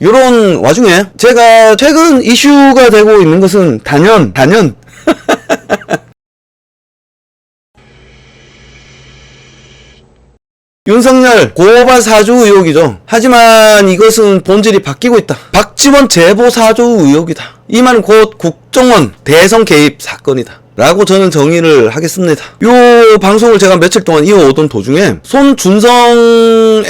요런 와중에 제가 최근 이슈가 되고 있는 것은 단연 윤석열 고발 사주 의혹이죠. 하지만 이것은 본질이 바뀌고 있다. 박지원 제보 사주 의혹이다. 이 말은 곧 국정원 대선 개입 사건이다 라고 저는 정의를 하겠습니다. 요 방송을 제가 며칠 동안 이어오던 도중에 손준성에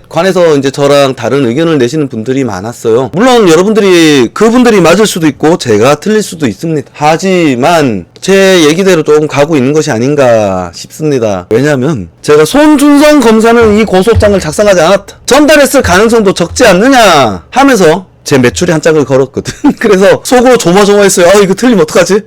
관해서 이제 저랑 다른 의견을 내시는 분들이 많았어요. 물론 여러분들이 그분들이 맞을 수도 있고 제가 틀릴 수도 있습니다. 하지만 제 얘기대로 조금 가고 있는 것이 아닌가 싶습니다. 왜냐면 제가 손준성 검사는 이 고소장을 작성하지 않았다, 전달했을 가능성도 적지 않느냐 하면서 제 매출에 한 짝을 걸었거든. 그래서 속으로 조마조마했어요. 이거 틀리면 어떡하지?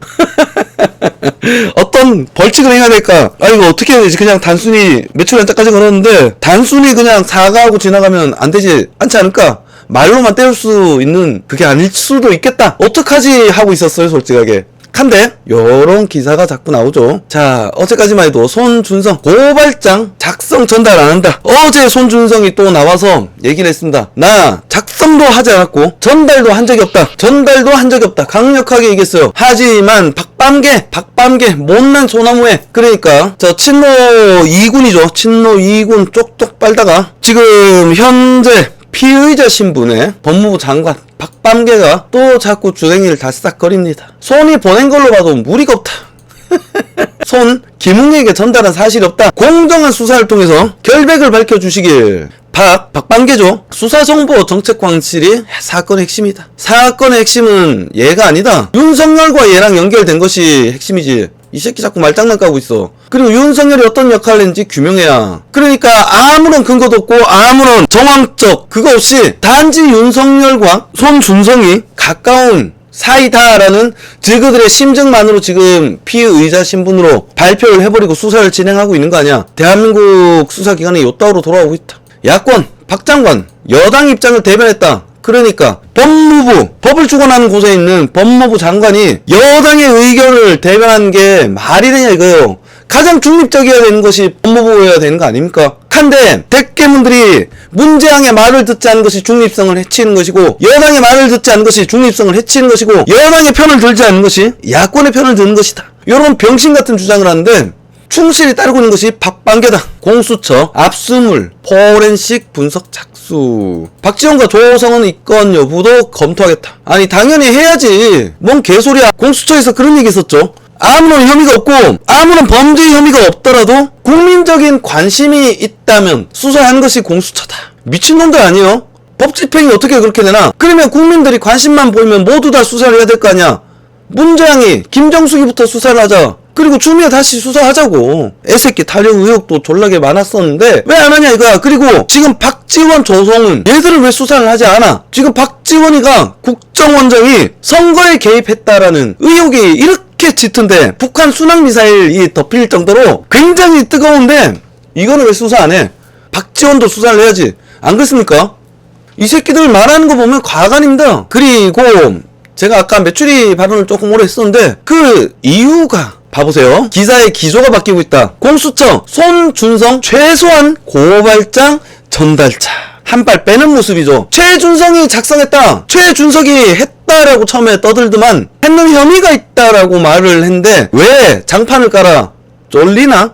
어떤 벌칙을 해야 될까? 이거 어떻게 해야 되지? 그냥 단순히 매출에 한 짝까지 걸었는데 단순히 그냥 사과하고 지나가면 안 되지 않지 않을까? 말로만 때울 수 있는 그게 아닐 수도 있겠다. 어떡하지? 하고 있었어요, 솔직하게. 한데 요런 기사가 자꾸 나오죠. 자, 어제까지만 해도 손준성 고발장 작성 전달 안 한다. 어제 손준성이 또 나와서 얘기를 했습니다. 나 작성도 하지 않았고 전달도 한 적이 없다. 강력하게 얘기했어요. 하지만 박밤계 못난 소나무에, 그러니까 저 친노 2군이죠. 친노 2군 쪽쪽 빨다가 지금 현재 피의자 신분의 법무부 장관 박밤계가 또 자꾸 주댕이를 다스닥거립니다. 손이 보낸 걸로 봐도 무리가 없다. 손 김웅에게 전달한 사실이 없다. 공정한 수사를 통해서 결백을 밝혀주시길. 박밤계죠. 수사정보 정책관실이 사건의 핵심이다. 사건의 핵심은 얘가 아니다. 윤석열과 얘랑 연결된 것이 핵심이지. 이 새끼 자꾸 말장난 까고 있어. 그리고 윤석열이 어떤 역할을 했는지 규명해야. 그러니까 아무런 근거도 없고 아무런 정황적 그거 없이 단지 윤석열과 손준성이 가까운 사이다라는 저그들의 심증만으로 지금 피의자 신분으로 발표를 해버리고 수사를 진행하고 있는 거 아니야. 대한민국 수사기관이 요따구로 돌아오고 있다. 야권 박 장관 여당 입장을 대변했다. 그러니까 법무부, 법을 주관하는 곳에 있는 법무부 장관이 여당의 의견을 대변하는 게 말이 되냐 이거예요. 가장 중립적이어야 되는 것이 법무부여야 되는 거 아닙니까? 한데 대깨문들이 문재앙의 말을 듣지 않은 것이 중립성을 해치는 것이고, 여당의 말을 듣지 않은 것이 중립성을 해치는 것이고, 여당의 편을 들지 않는 것이 야권의 편을 드는 것이다. 이런 병신 같은 주장을 하는데 충실히 따르고 있는 것이 박밤계다. 공수처 압수물 포렌식 분석 착수. 박지원과 조성은 입건 여부도 검토하겠다. 아니 당연히 해야지. 뭔 개소리야. 공수처에서 그런 얘기 했었죠. 아무런 혐의가 없고 아무런 범죄 혐의가 없더라도 국민적인 관심이 있다면 수사하는 것이 공수처다. 미친놈들 아니에요? 법 집행이 어떻게 그렇게 되나? 그러면 국민들이 관심만 보이면 모두 다 수사를 해야 될 거 아니야. 문재앙이 김정숙이부터 수사를 하자. 그리고 추미애 다시 수사하자고. 애새끼 탈영 의혹도 졸라게 많았었는데 왜 안 하냐 이거야. 그리고 지금 박지원, 조성은 얘들을 왜 수사를 하지 않아? 지금 박지원이가 국정원장이 선거에 개입했다라는 의혹이 이렇게 짙은데, 북한 순항미사일이 덮일 정도로 굉장히 뜨거운데 이거는 왜 수사 안 해? 박지원도 수사를 해야지. 안 그렇습니까? 이 새끼들 말하는 거 보면 과간입니다. 그리고 제가 아까 메추리 발언을 조금 오래 했었는데 그 이유가 봐보세요. 기사의 기조가 바뀌고 있다. 공수처 손준성 최소한 고발장 전달차. 한 발 빼는 모습이죠. 최준성이 작성했다. 최준석이 했다라고 처음에 떠들더만 했는 혐의가 있다라고 말을 했는데 왜 장판을 깔아? 쫄리나?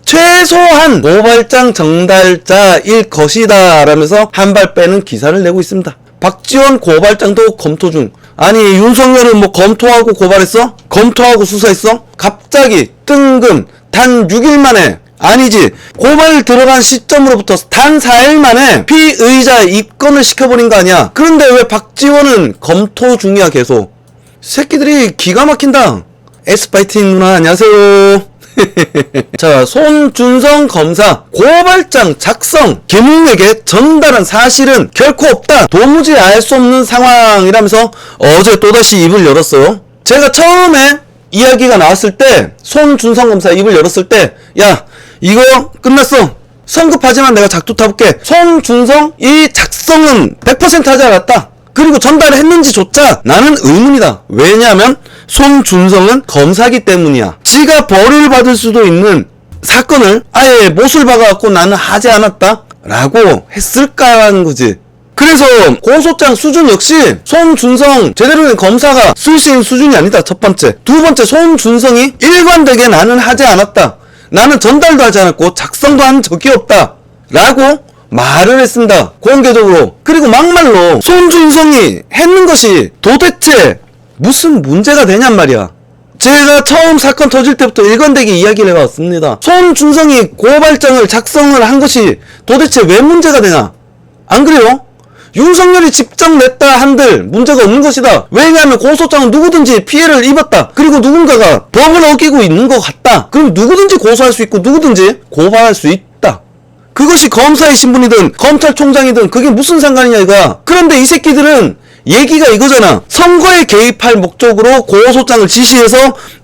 최소한 고발장 전달자일 것이다 라면서 한 발 빼는 기사를 내고 있습니다. 박지원 고발장도 검토 중. 아니 윤석열은 뭐 검토하고 고발했어? 검토하고 수사했어? 갑자기 뜬금 단 6일 만에, 아니지 고발 들어간 시점으로부터 단 4일 만에 피의자 입건을 시켜버린 거 아니야. 그런데 왜 박지원은 검토 중이야 계속. 새끼들이 기가 막힌다. 에스파이팅 누나 안녕하세요. 자, 손준성 검사 고발장 작성 김웅에게 전달한 사실은 결코 없다. 도무지 알 수 없는 상황이라면서 어제 또다시 입을 열었어요. 제가 처음에 이야기가 나왔을 때, 손준성 검사 입을 열었을 때, 야 이거 끝났어. 성급하지만 내가 작두 타볼게. 손준성 이 작성은 100% 하지 않았다. 그리고 전달을 했는지조차 나는 의문이다. 왜냐하면 손준성은 검사기 때문이야. 지가 벌을 받을 수도 있는 사건을 아예 못을 박아갖고 나는 하지 않았다 라고 했을까라는 거지. 그래서 고소장 수준 역시 손준성 제대로 된 검사가 쓸 수 있는 수준이 아니다. 첫 번째. 두 번째, 손준성이 일관되게 나는 하지 않았다. 나는 전달도 하지 않았고 작성도 한 적이 없다. 라고 말을 했습니다. 공개적으로. 그리고 막말로 손준성이 했는 것이 도대체 무슨 문제가 되냔 말이야. 제가 처음 사건 터질 때부터 일관되게 이야기를 해왔습니다. 손준성이 고발장을 작성을 한 것이 도대체 왜 문제가 되냐? 안 그래요? 윤석열이 직접 냈다 한들 문제가 없는 것이다. 왜냐하면 고소장은 누구든지 피해를 입었다. 그리고 누군가가 법을 어기고 있는 것 같다. 그럼 누구든지 고소할 수 있고 누구든지 고발할 수 있다. 그것이 검사의 신분이든 검찰총장이든 그게 무슨 상관이냐 이거야. 그런데 이 새끼들은 얘기가 이거잖아. 선거에 개입할 목적으로 고소장을 지시해서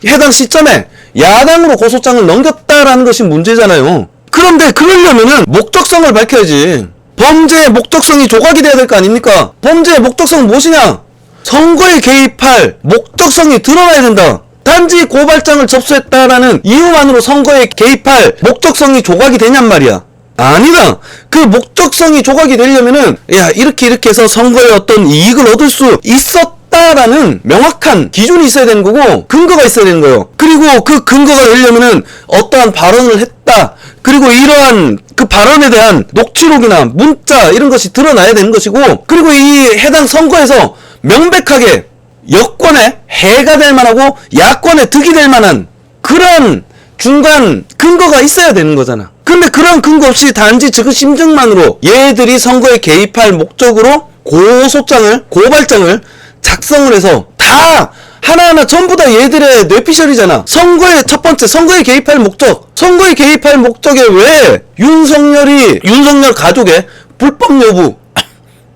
해당 시점에 야당으로 고소장을 넘겼다라는 것이 문제잖아요. 그런데 그러려면은 목적성을 밝혀야지. 범죄의 목적성이 조각이 돼야 될 거 아닙니까? 범죄의 목적성은 무엇이냐? 선거에 개입할 목적성이 드러나야 된다. 단지 고발장을 접수했다라는 이유만으로 선거에 개입할 목적성이 조각이 되냔 말이야. 아니다. 그 목적성이 조각이 되려면은 이렇게 해서 선거에 어떤 이익을 얻을 수 있었다라는 명확한 기준이 있어야 되는 거고 근거가 있어야 되는 거예요. 그리고 그 근거가 되려면은 어떠한 발언을 했다. 그리고 이러한 그 발언에 대한 녹취록이나 문자 이런 것이 드러나야 되는 것이고, 그리고 이 해당 선거에서 명백하게 여권에 해가 될 만하고 야권에 득이 될 만한 그런 중간 근거가 있어야 되는 거잖아. 근데 그런 근거 없이 단지 그 심증만으로 얘들이 선거에 개입할 목적으로 고발장을 작성을 해서 다 하나하나 전부 다 얘들의 뇌피셜이잖아. 선거의 첫 번째, 선거에 개입할 목적. 선거에 개입할 목적에 왜 윤석열 가족의 불법 여부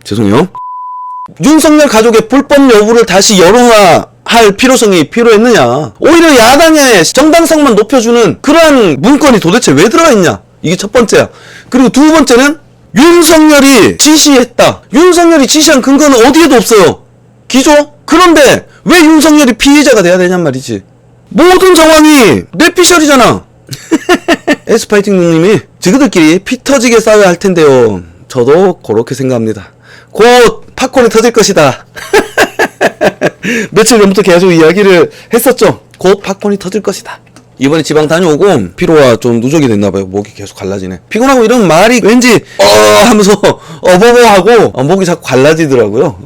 죄송해요. 윤석열 가족의 불법 여부를 다시 여론화할 필요성이 필요했느냐. 오히려 야당의 정당성만 높여주는 그러한 문건이 도대체 왜 들어가 있냐. 이게 첫 번째야. 그리고 두 번째는 윤석열이 지시했다. 윤석열이 지시한 근거는 어디에도 없어요. 기조? 그런데 왜 윤석열이 피해자가 돼야 되냔 말이지. 모든 정황이 뇌피셜이잖아. 에스파이팅님이 지그들끼리 피 터지게 싸워야 할 텐데요. 저도 그렇게 생각합니다. 곧 팝콘이 터질 것이다. 며칠 전부터 계속 이야기를 했었죠. 곧 팝콘이 터질 것이다. 이번에 지방 다녀오고 피로가 좀 누적이 됐나봐요. 목이 계속 갈라지네. 피곤하고 이런 말이 왠지 하면서 어버버하고 목이 자꾸 갈라지더라고요.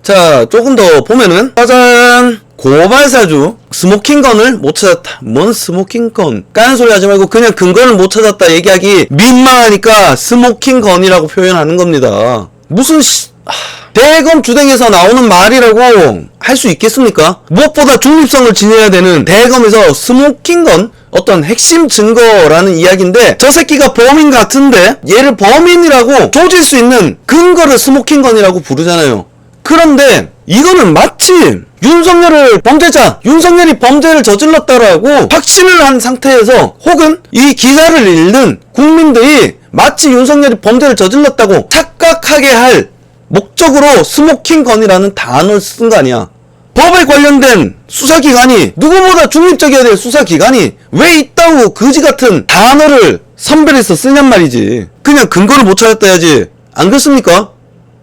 자, 조금 더 보면은 짜잔, 고발사주 스모킹건을 못 찾았다. 뭔 스모킹건? 까는 소리 하지 말고 그냥 근거를 못 찾았다 얘기하기 민망하니까 스모킹건이라고 표현하는 겁니다. 무슨 대검 주댕에서 나오는 말이라고 할 수 있겠습니까? 무엇보다 중립성을 지녀야 되는 대검에서 스모킹건 어떤 핵심 증거라는 이야기인데, 저 새끼가 범인 같은데 얘를 범인이라고 조질 수 있는 근거를 스모킹건이라고 부르잖아요. 그런데 이거는 마치 윤석열이 범죄를 저질렀다라고 확신을 한 상태에서, 혹은 이 기사를 읽는 국민들이 마치 윤석열이 범죄를 저질렀다고 착각하게 할 목적으로 스모킹건이라는 단어를 쓴 거 아니야. 법에 관련된 수사기관이, 누구보다 중립적이어야 될 수사기관이 왜 이따구 그지같은 단어를 선별해서 쓰냔 말이지. 그냥 근거를 못 찾았다 해야지. 안 그렇습니까?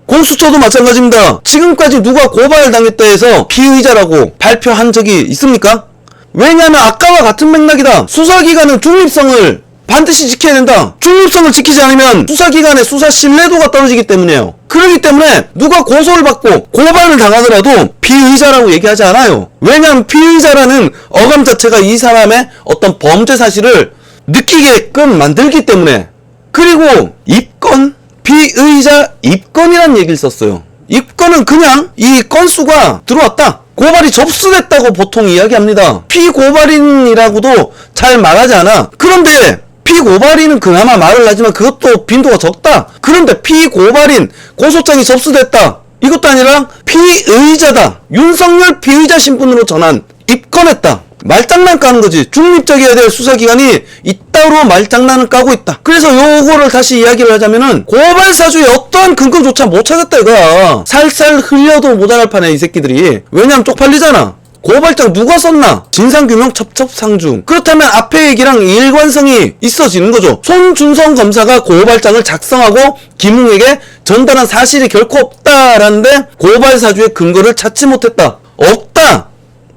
공수처도 마찬가지입니다. 지금까지 누가 고발당했다 해서 피의자라고 발표한 적이 있습니까? 왜냐하면 아까와 같은 맥락이다. 수사기관은 중립성을 반드시 지켜야 된다. 중립성을 지키지 않으면 수사기관의 수사 신뢰도가 떨어지기 때문이에요. 그렇기 때문에 누가 고소를 받고 고발을 당하더라도 피의자라고 얘기하지 않아요. 왜냐하면 피의자라는 어감 자체가 이 사람의 어떤 범죄 사실을 느끼게끔 만들기 때문에. 그리고 입건, 피의자 입건이라는 얘기를 썼어요. 입건은 그냥 이 건수가 들어왔다, 고발이 접수됐다고 보통 이야기합니다. 피고발인이라고도 잘 말하지 않아. 그런데 피고발인은 그나마 말을 하지만 그것도 빈도가 적다. 그런데 피고발인, 고소장이 접수됐다, 이것도 아니라 피의자다, 윤석열 피의자 신분으로 전환, 입건했다. 말장난 까는 거지. 중립적이어야 될 수사기관이 이따로 말장난을 까고 있다. 그래서 요거를 다시 이야기를 하자면은 고발사주에 어떠한 근거조차 못 찾았다 이거야. 살살 흘려도 모자랄 판에 이 새끼들이. 왜냐면 쪽팔리잖아. 고발장 누가 썼나? 진상규명 첩첩상중. 그렇다면 앞에 얘기랑 일관성이 있어지는 거죠. 손준성 검사가 고발장을 작성하고 김웅에게 전달한 사실이 결코 없다라는데 고발 사주의 근거를 찾지 못했다. 없다.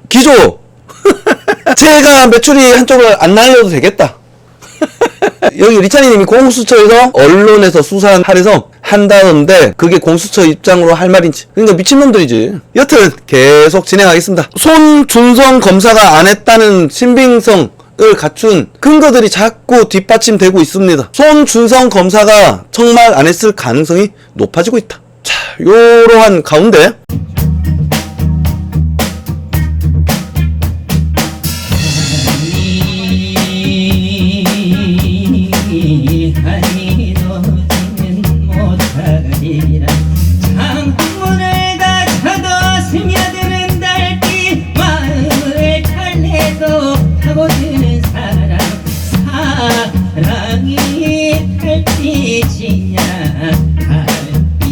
기조. 제가 매출이 한쪽을 안 날려도 되겠다. 여기 리차니님이 공수처에서 언론에서 수사하래서 한다는데 그게 공수처 입장으로 할 말인지. 그러니까 미친놈들이지. 여튼 계속 진행하겠습니다. 손준성 검사가 안 했다는 신빙성을 갖춘 근거들이 자꾸 뒷받침되고 있습니다. 손준성 검사가 정말 안 했을 가능성이 높아지고 있다. 자, 요러한 가운데